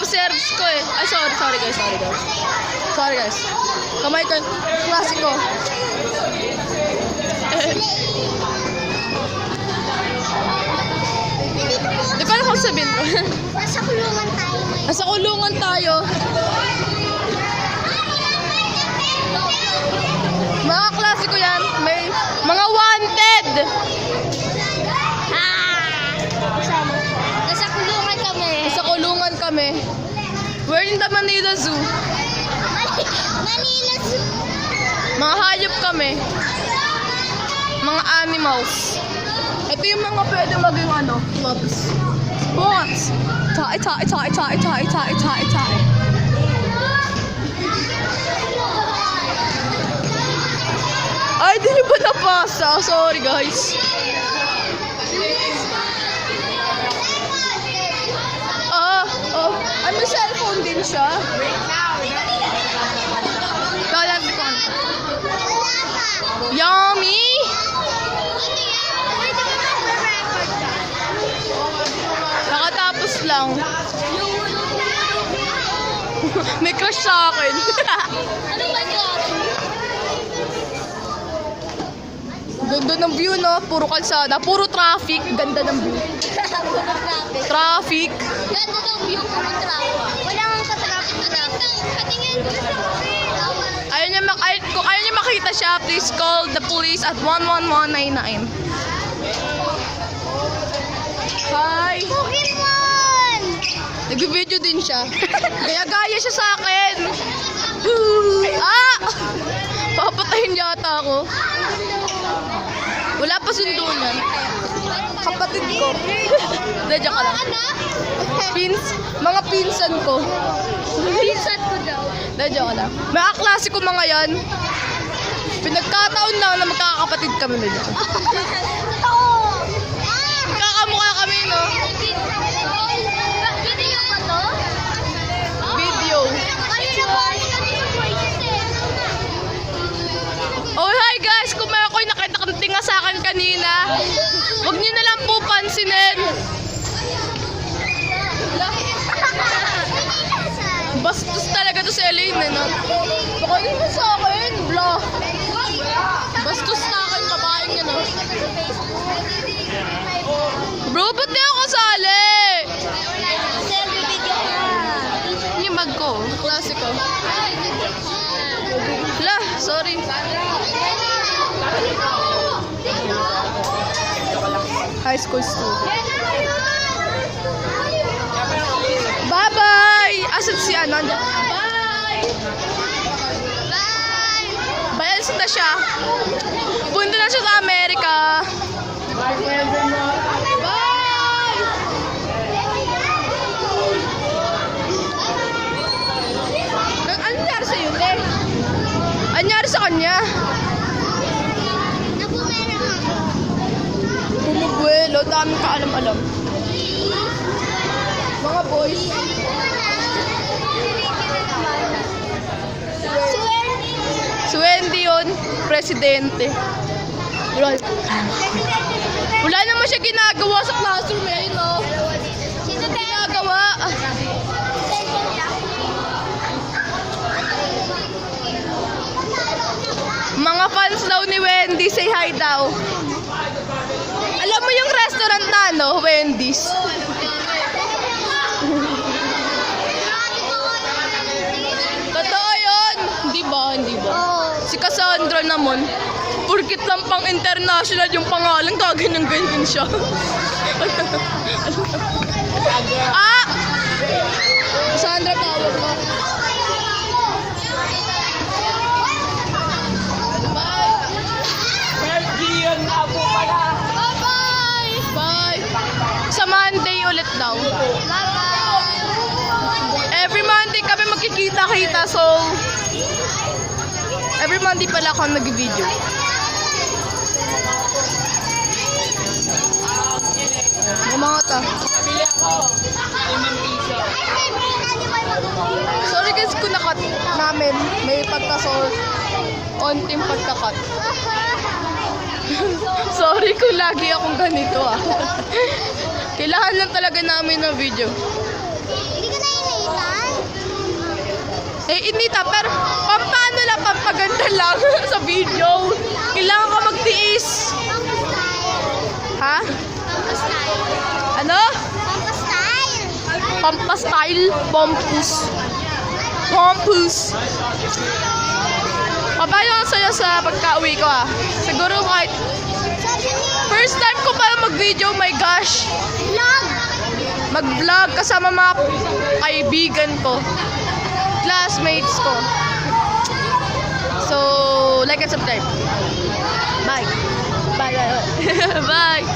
serves ko eh. Ay, sorry guys. Sorry guys. Kamay ko, klase ko. Di ko alam kung sabihin ko. Nasa kulungan tayo ngayon. Nasa kulungan tayo. Mga klase ko yan. May mga wanted. Nasa kulungan kami. Nasa kulungan kami. We're in the Manila Zoo. Manila Zoo. Mga hayop kami. Mga animals. Ito yung mga pwede maging mobs. What? Tae. Ay, di nyo ba napasa? Sorry guys. Ay, may cellphone din siya. Kala ko. Yummy! Nakatapos lang. May crush sa akin. Ano ba yun? Ganda ng view, no? Puro kalsada, puro traffic. Ganda ng view. Traffic. Ganda ng view, puro traffic. Wala kang ka-traffic na traffic. Patingin. Kung ayaw niyo makita siya, please call the police at 11199. Hi! Pokemon! Nag-video din siya. Gaya siya sa akin. Papatayin yata ako. Wala pa sundo niyan. Kapatid ko. Medyo ka lang. Mga pinsan ko. Pinsan ko daw. Medyo ka lang. Mga klase ko mga yan. Pinagkataon lang na magkakapatid kami medyo. Totoo! Kakamukha kami, no? Video ba to? Video. Oh, hi guys! Kung may ako'y nakita sa akin kanina, huwag niyo na lang po pansinin. Bastos talaga to si Elaine, eh, no? Baka yun sa akin, blah. Bastos na akin, babaeng yun, no? Bro, ba't di ako kasali? Selfie video ka. Yung mag ko, klase ko. Lah, sorry. High school student. Bye-bye! Asan si ano? Bye! Bye! Bayalis na siya. Punta na siya sa Amerika. Bye! Ano nangyari sa'yo, te? Ano nangyari sa kanya? Napumera ka. Bumubuelo, daming kaalam-alam. Mga boys. Si Wendy yun, presidente. Wala naman siya ginagawa sa classroom eh, no? Sino Ginagawa. Mga fans daw ni Wendy, say hi daw. Alam mo yung restaurant na, no? Wendy's. Totoo yun. Hindi ba? Si Cassandra naman, purkit lang pang international yung pangalan, ganyan siya. Cassandra tawag mo. Bye! Sa Monday ulit daw. Every Monday kami magkikita-kita, so every Monday pala ako nag-video. Mga ta. Sorry guys kung nakat namin. May pagkasor. Onting pagkakat. Sorry kung lagi akong ganito ah. Kailangan lang talaga namin ng video. Hindi ko na Eh, Inita, pero paano lang, pampaganda lang sa video. Kailangan ka magtiis. Ha? Ano? Pampa-style. Pompous. Paano ang saya sa pagka-uwi ko Siguro kahit first time ko pa mag-video, my gosh. Mag-vlog kasama mga kaibigan ko. Classmates ko. So, like and subscribe. Bye. Bye. Bye.